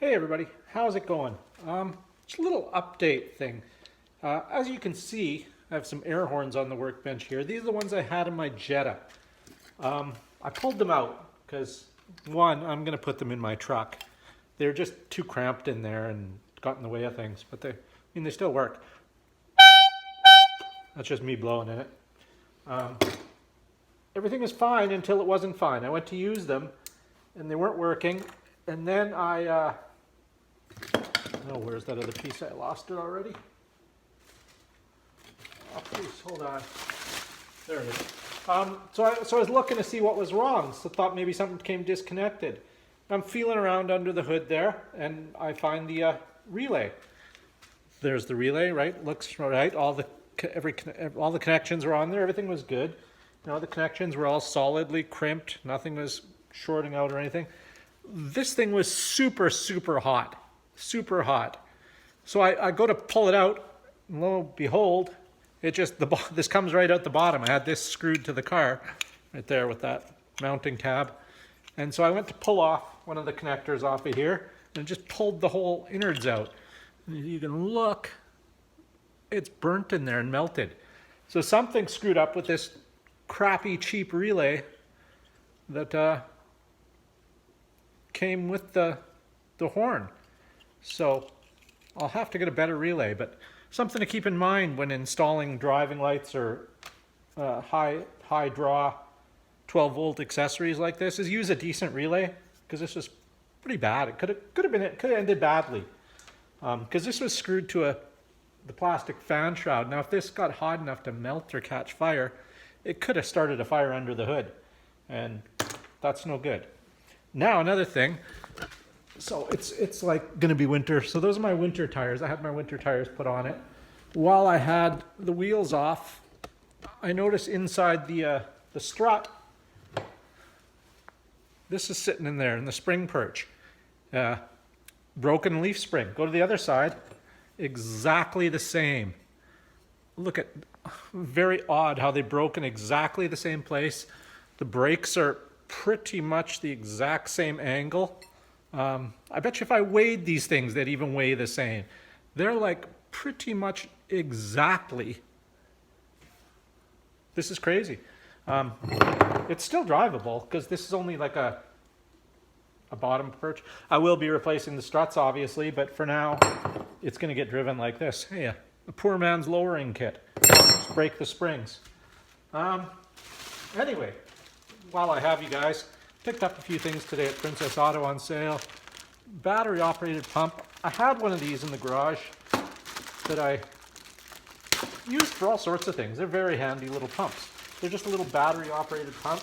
Hey everybody, how's it going? Just a little update thing. As you can see, I have some air horns on the workbench here. These are the ones I had in my Jetta. I pulled them out because, one, I'm going to put them in my truck. They're just too cramped in there and got in the way of things, but they still work. That's just me blowing in it. Everything was fine until it wasn't fine. I went to use them and they weren't working, and then oh, where's that other piece? I lost it already. Oh, please, hold on. There it is. So I was looking to see what was wrong. So I thought maybe something came disconnected. I'm feeling around under the hood there, and I find the relay. There's the relay, right? Looks right. All the connections were on there. Everything was good. You know, the connections were all solidly crimped. Nothing was shorting out or anything. This thing was super, super hot. Super hot. So I go to pull it out, and lo and behold, it just, this comes right out the bottom. I had this screwed to the car right there with that mounting tab. And so I went to pull off one of the connectors off of here and just pulled the whole innards out. And you can look, it's burnt in there and melted. So something screwed up with this crappy cheap relay that came with the horn. So I'll have to get a better relay, but something to keep in mind when installing driving lights or high draw 12 volt accessories like this is use a decent relay, because this was pretty bad. It could have ended badly, because this was screwed to the plastic fan shroud. Now if this got hot enough to melt or catch fire, it could have started a fire under the hood, and that's no good. Now another thing. So it's like gonna be winter. So those are my winter tires. I had my winter tires put on it. While I had the wheels off, I noticed inside the strut, this is sitting in there in the spring perch. Broken leaf spring. Go to the other side, exactly the same. Look at, very odd how they broke in exactly the same place. The brakes are pretty much the exact same angle. I bet you if I weighed these things, they'd even weigh the same. They're like pretty much exactly. This is crazy. It's still drivable because this is only like a bottom perch. I will be replacing the struts obviously, but for now it's going to get driven like this. Hey, a poor man's lowering kit. Just break the springs. Anyway, while I have you guys, picked up a few things today at Princess Auto on sale. Battery operated pump. I had one of these in the garage that I used for all sorts of things. They're very handy little pumps. They're just a little battery operated pump.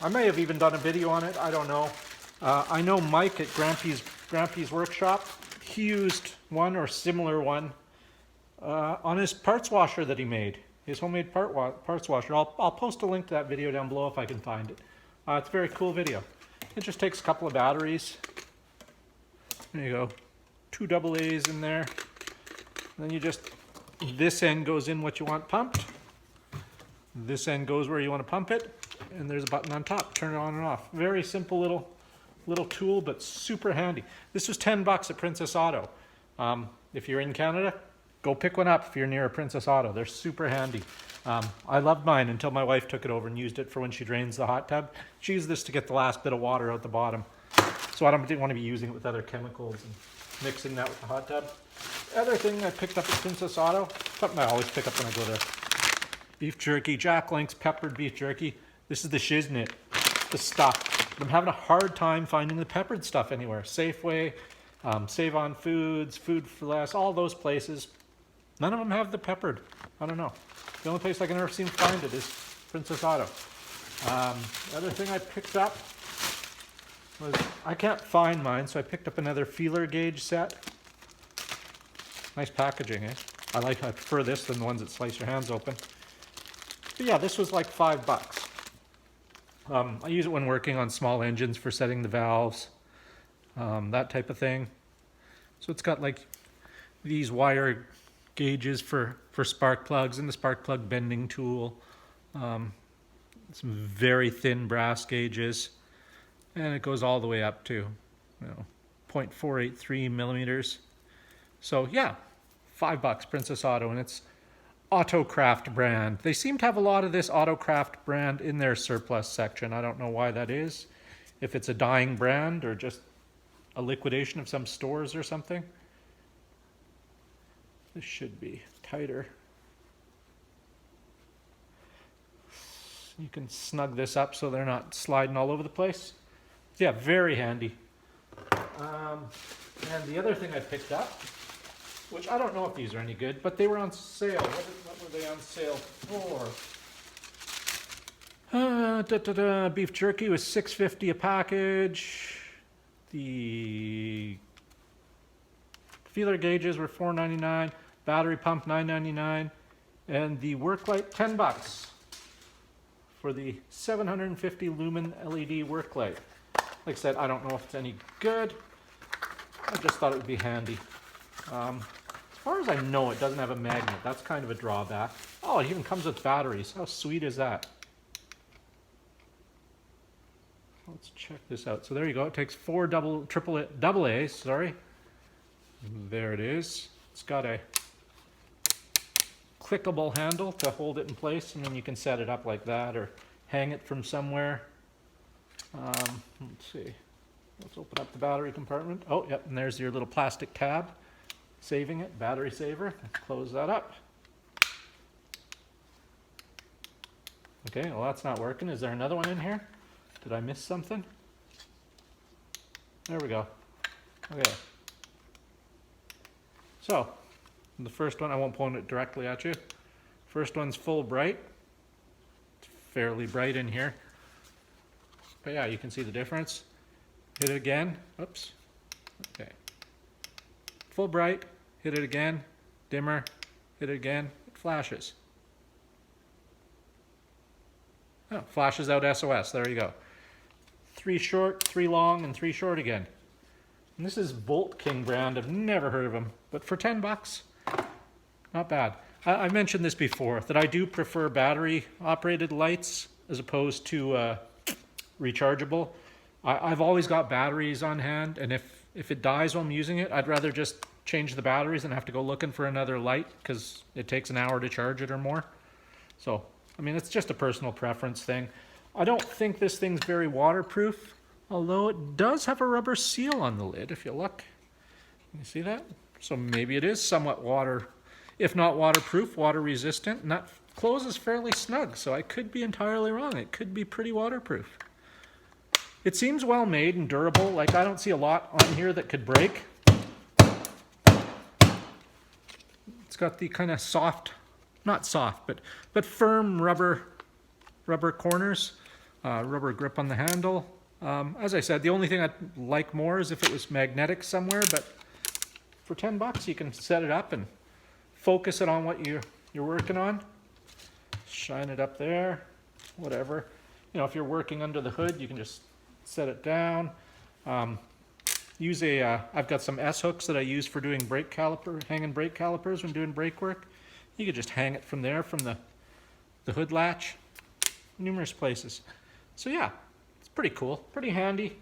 I may have even done a video on it. I don't know. I know Mike at Grampie's workshop, he used one or similar one on his parts washer that he made. His homemade parts washer. I'll post a link to that video down below if I can find it. It's a very cool video. It just takes a couple of batteries. There you go. 2 AA's in there. Then you just, this end goes in what you want pumped. This end goes where you want to pump it. And there's a button on top. Turn it on and off. Very simple little tool, but super handy. This was $10 at Princess Auto. If you're in Canada, go pick one up if you're near a Princess Auto. They're super handy. I loved mine until my wife took it over and used it for when she drains the hot tub. She used this to get the last bit of water out the bottom. So didn't want to be using it with other chemicals and mixing that with the hot tub. The other thing I picked up at Princess Auto, something I always pick up when I go there. Beef jerky, Jack Link's peppered beef jerky. This is the shiznit, the stuff. I'm having a hard time finding the peppered stuff anywhere. Safeway, Save On Foods, Food for Less, all those places. None of them have the peppered. I don't know. The only place I can ever seem to find it is Princess Auto. The other thing I picked up was, I can't find mine, so I picked up another feeler gauge set. Nice packaging, eh? I prefer this than the ones that slice your hands open. But yeah, this was like $5. I use it when working on small engines for setting the valves, that type of thing. So it's got like these wire gauges for spark plugs and the spark plug bending tool. Some very thin brass gauges, and it goes all the way up to, 0.483 millimeters. So yeah, $5, Princess Auto, and it's Autocraft brand. They seem to have a lot of this Autocraft brand in their surplus section. I don't know why that is. If it's a dying brand or just a liquidation of some stores or something. This should be tighter. You can snug this up so they're not sliding all over the place. Yeah, very handy. And the other thing I picked up, which I don't know if these are any good, but they were on sale. What were they on sale for? Beef jerky was $6.50 a package. The feeler gauges were $4.99. Battery pump $9.99. And the work light $10 for the 750 lumen LED work light. Like I said, I don't know if it's any good. I just thought it would be handy. As far as I know, it doesn't have a magnet. That's kind of a drawback. Oh, it even comes with batteries. How sweet is that? Let's check this out. So there you go. It takes 4 double A's, sorry. There it is. It's got a clickable handle to hold it in place, and then you can set it up like that or hang it from somewhere. Let's see. Let's open up the battery compartment. Oh, yep, and there's your little plastic tab. Saving it, battery saver. Let's close that up. Okay, well that's not working. Is there another one in here? Did I miss something? There we go. Okay. So, the first one, I won't point it directly at you. First one's full bright. It's fairly bright in here. But yeah, you can see the difference. Hit it again. Oops. Okay. Full bright. Hit it again. Dimmer. Hit it again. It flashes. Oh, flashes out SOS. There you go. 3 short, 3 long, and 3 short again. And this is Volt King brand. I've never heard of them. But for $10, not bad. I mentioned this before, that I do prefer battery-operated lights as opposed to rechargeable. I've always got batteries on hand, and if it dies while I'm using it, I'd rather just change the batteries and have to go looking for another light because it takes an hour to charge it or more. So, I mean, it's just a personal preference thing. I don't think this thing's very waterproof, although it does have a rubber seal on the lid, if you look. Can you see that? So maybe it is somewhat if not waterproof, water resistant, and that closes fairly snug, so I could be entirely wrong. It could be pretty waterproof. It seems well made and durable. Like, I don't see a lot on here that could break. It's got the kind of soft, not soft, but firm rubber corners, rubber grip on the handle. As I said, the only thing I'd like more is if it was magnetic somewhere, but for $10 you can set it up and focus it on what you're working on. Shine it up there, whatever. You know, if you're working under the hood, you can just set it down. I've got some S-hooks that I use for doing hanging brake calipers when doing brake work. You could just hang it from there, from the hood latch, numerous places. So yeah, it's pretty cool, pretty handy.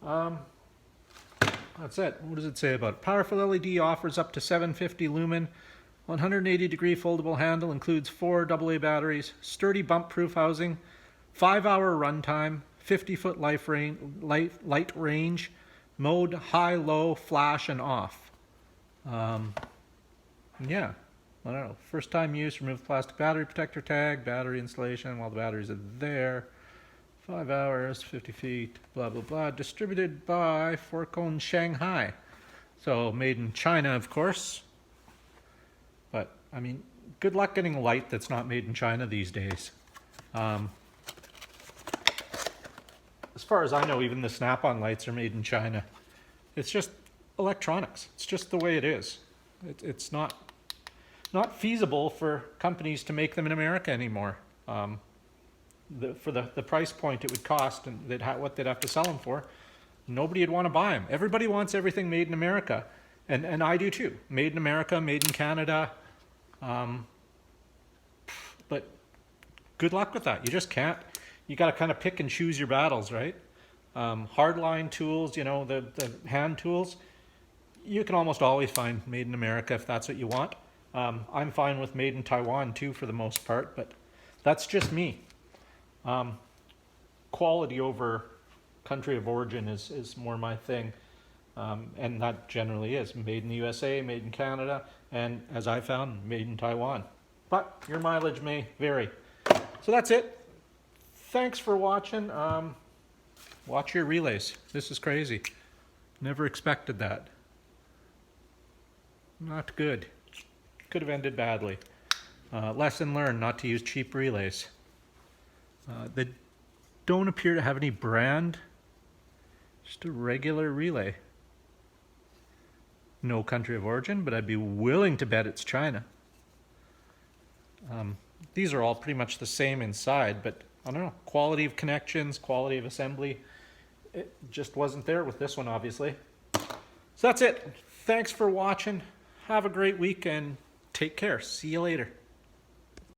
That's it. What does it say about it? Powerful LED offers up to 750 lumen, 180 degree foldable handle, includes 4 AA batteries, sturdy bump-proof housing, 5-hour runtime, 50-foot light range, mode high, low, flash, and off. Yeah, I don't know. First time use, remove plastic battery protector tag, battery installation while the batteries are there. 5 hours, 50 feet, blah, blah, blah. Distributed by Forcon Shanghai. So made in China, of course. But, I mean, good luck getting a light that's not made in China these days. As far as I know, even the Snap-on lights are made in China. It's just electronics. It's just the way it is. It's not feasible for companies to make them in America anymore. For the price point it would cost and what they'd have to sell them for, nobody would want to buy them. Everybody wants everything made in America, and I do too. Made in America, made in Canada. But good luck with that. You just can't. You got to kind of pick and choose your battles, right? hardline tools, you know, the hand tools, you can almost always find made in America if that's what you want. I'm fine with made in Taiwan too for the most part, but that's just me. Quality over country of origin is more my thing. And that generally is made in the USA, made in Canada, and as I found, made in Taiwan. But your mileage may vary. So that's it. Thanks for watching. Watch your relays. This is crazy. Never expected that. Not good. Could have ended badly. Lesson learned, not to use cheap relays. They don't appear to have any brand. Just a regular relay. No country of origin, but I'd be willing to bet it's China. These are all pretty much the same inside, but I don't know, quality of connections, quality of assembly, it just wasn't there with this one, obviously. So that's it. Thanks for watching. Have a great week and take care. See you later.